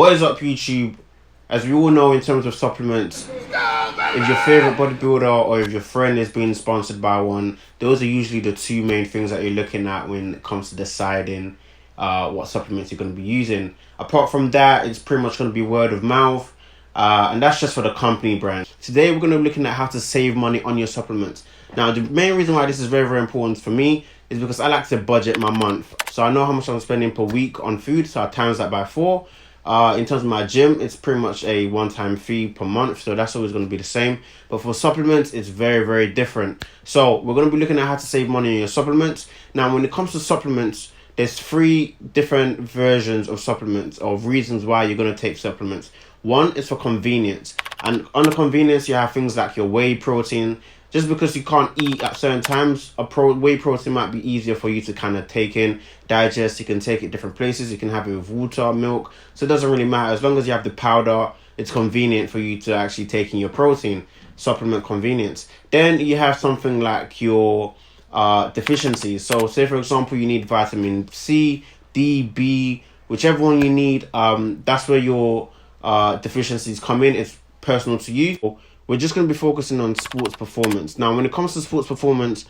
What is up, YouTube? As we all know, in terms of supplements, if your favorite bodybuilder or if your friend is being sponsored by one, those are usually the two main things that you're looking at when it comes to deciding what supplements you're going to be using. Apart from that, it's pretty much going to be word of mouth, and that's just for the company brand. Today, we're going to be looking at how to save money on your supplements. Now, the main reason why this is very, very important for me is because I like to budget my month. So I know how much I'm spending per week on food, so I times that by 4. In terms of my gym, it's pretty much a one-time fee per month, so that's always going to be the same. But for supplements, it's very, very different. So we're going to be looking at how to save money on your supplements. Now, when it comes to supplements, there's 3 different versions of supplements or reasons why you're going to take supplements. One is for convenience, and under convenience, you have things like your whey protein. Just because you can't eat at certain times, whey protein might be easier for you to kind of take in, digest. You can take it different places. You can have it with water, milk. So it doesn't really matter. As long as you have the powder, it's convenient for you to actually take in your protein. Supplement convenience. Then you have something like your deficiencies. So say, for example, you need vitamin C, D, B, whichever one you need. That's where your deficiencies come in. It's personal to you. We're just going to be focusing on sports performance. Now, when it comes to sports performance,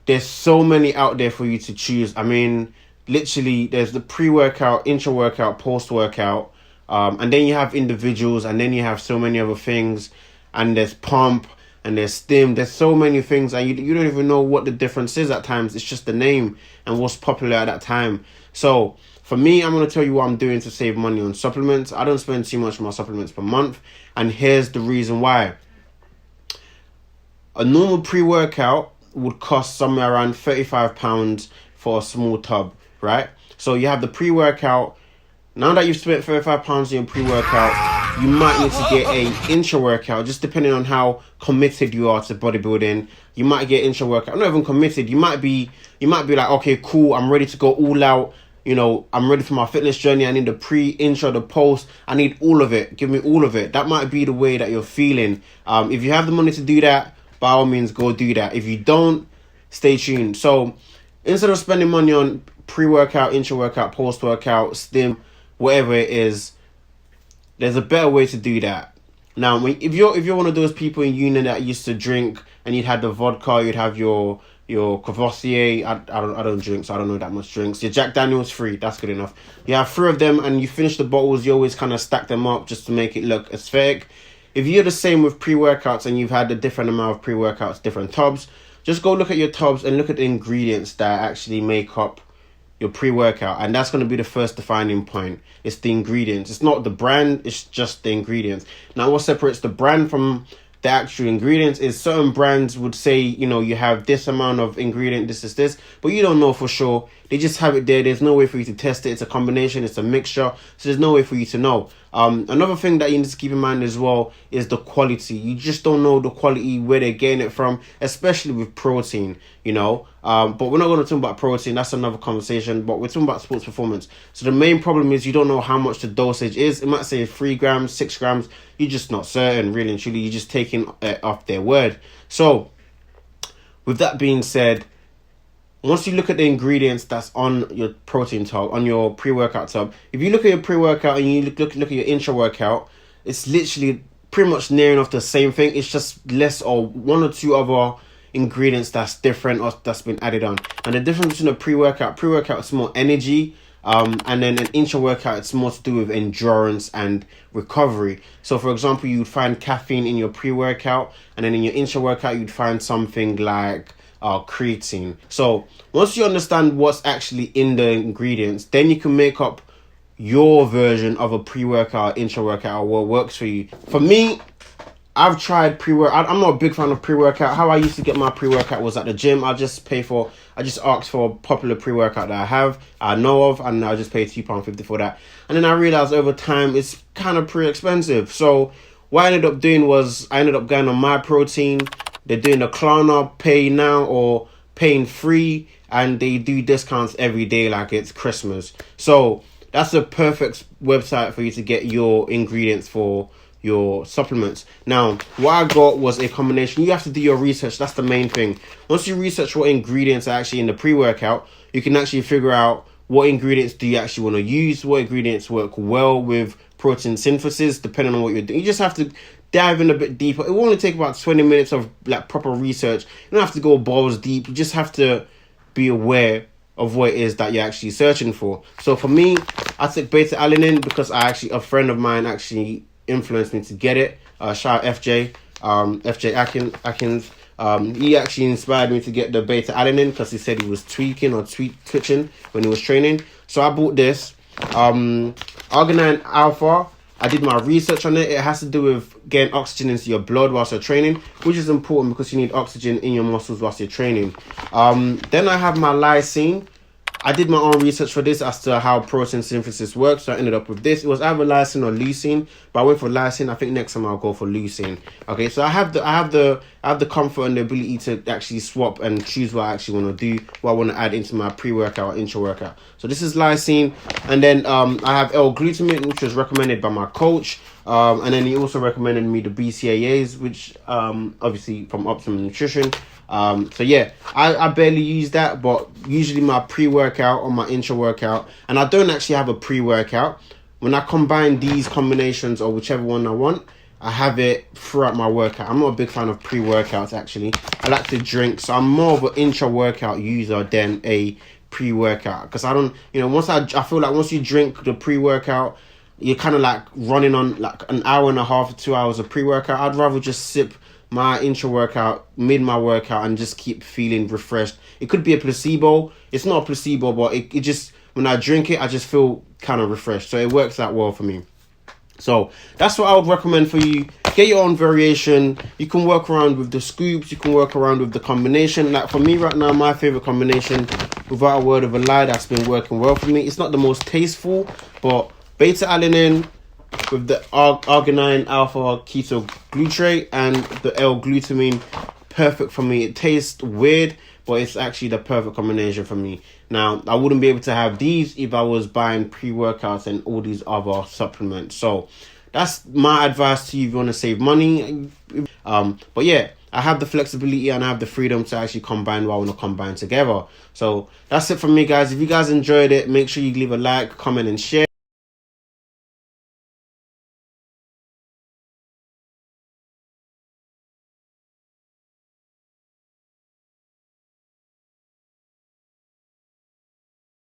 there's so many out there for you to choose. I mean, literally, there's the pre-workout, intra-workout, post-workout. And then you have individuals, and then you have so many other things. And there's pump, and there's stim. There's so many things, and you don't even know what the difference is at times. It's just the name and what's popular at that time. So, for me, I'm going to tell you what I'm doing to save money on supplements. I don't spend too much on my supplements per month. And here's the reason why. A normal pre-workout would cost somewhere around £35 for a small tub, right? So you have the pre-workout. Now that you've spent £35 on your pre-workout, you might need to get a intra-workout, just depending on how committed you are to bodybuilding. You might get intra-workout. Not even committed. You might be like, okay, cool, I'm ready to go all out. You know, I'm ready for my fitness journey. I need the pre, intro, the post. I need all of it. Give me all of it. That might be the way that you're feeling. If you have the money to do that, by all means, go do that. If you don't, stay tuned. So instead of spending money on pre-workout, intra-workout, post-workout, stim, whatever it is, there's a better way to do that. Now, if you're one of those people in uni that used to drink and you'd had the vodka, you'd have your Courvoisier. I don't drink, so I don't know that much drinks. Your Jack Daniel's free, that's good enough. You have 3 of them and you finish the bottles, you always kind of stack them up just to make it look aesthetic. If you're the same with pre-workouts and you've had a different amount of pre-workouts, different tubs, just go look at your tubs and look at the ingredients that actually make up your pre-workout. And that's going to be the first defining point. It's the ingredients. It's not the brand, it's just the ingredients. Now, what separates the brand from the actual ingredients is certain brands would say, you know, you have this amount of ingredient, this, but you don't know for sure. They just have it there. There's no way for you to test it. It's a combination, it's a mixture, so there's no way for you to know. Another thing that you need to keep in mind as well is the quality. You just don't know the quality, where they're getting it from, especially with protein, you know. But we're not going to talk about protein. That's another conversation. But we're talking about sports performance. So the main problem is you don't know how much the dosage is. It might say 3 grams, 6 grams. You're just not certain, really and truly. You're just taking off their word. So with that being said, once you look at the ingredients that's on your protein tub, on your pre-workout tub, if you look at your pre-workout and you look at your intra-workout, it's literally pretty much near enough the same thing. It's just less or 1 or 2 other ingredients that's different or that's been added on. And the difference between a pre-workout is more energy, and then an intra-workout, it's more to do with endurance and recovery. So for example, you'd find caffeine in your pre-workout, and then in your intra-workout, you'd find something like creatine. So once you understand what's actually in the ingredients, then you can make up your version of a pre-workout, intra-workout, or what works for you. For me, I've tried pre-workout. I'm not a big fan of pre-workout. How I used to get my pre-workout was at the gym. I just asked for a popular pre-workout that I know of, and I just paid £2.50 for that. And then I realized over time it's kind of pretty expensive. So what I ended up doing was I ended up going on Myprotein. They're doing a Klarna pay now or paying free, and they do discounts every day like it's Christmas. So that's a perfect website for you to get your ingredients for your supplements. Now, what I got was a combination. You have to do your research. That's the main thing. Once you research what ingredients are actually in the pre-workout, you can actually figure out what ingredients do you actually want to use, what ingredients work well with protein synthesis, depending on what you're doing. You just have to dive in a bit deeper. It will only take about 20 minutes of like proper research. You don't have to go balls deep. You just have to be aware of what it is that you're actually searching for. So for me, I took beta alanine because a friend of mine actually influenced me to get it. Shout out FJ Atkins. He actually inspired me to get the beta alanine because he said he was twitching when he was training. So I bought this. Arginine alpha. I did my research on it. It has to do with getting oxygen into your blood whilst you're training, which is important because you need oxygen in your muscles whilst you're training. Then I have my lysine. I did my own research for this as to how protein synthesis works, so I ended up with this. It was either lysine or leucine, but I went for lysine. I think next time I'll go for leucine. Okay, so I have the comfort and the ability to actually swap and choose what I actually want to do, what I want to add into my pre-workout or intra-workout. So this is lysine, and then I have L-glutamate, which was recommended by my coach, and then he also recommended me the BCAAs, which obviously from Optimum Nutrition. So yeah, I barely use that, but usually my pre-workout or my intra-workout, and I don't actually have a pre-workout. When I combine these combinations or whichever one I want, I have it throughout my workout. I'm not a big fan of pre-workouts actually. I like to drink, so I'm more of an intra-workout user than a pre-workout, because I don't, once I feel like once you drink the pre-workout, you're kind of like running on like an hour and a half or 2 hours of pre-workout. I'd rather just sip my intra workout mid my workout and just keep feeling refreshed. It could be a placebo. It's not a placebo, but it just, when I drink it, I just feel kind of refreshed. So it works out well for me. So that's what I would recommend for you. Get your own variation. You can work around with the scoops. You can work around with the combination. Like for me right now, my favorite combination, without a word of a lie, that's been working well for me. It's not the most tasteful, but beta alanine with the arginine alpha ketoglutarate and the L-glutamine, perfect for me. It tastes weird, but it's actually the perfect combination for me. Now, I wouldn't be able to have these if I was buying pre-workouts and all these other supplements. So that's my advice to you if you want to save money. But yeah, I have the flexibility and I have the freedom to actually combine what I want to combine together. So that's it from me, guys. If you guys enjoyed it, make sure you leave a like, comment, and share.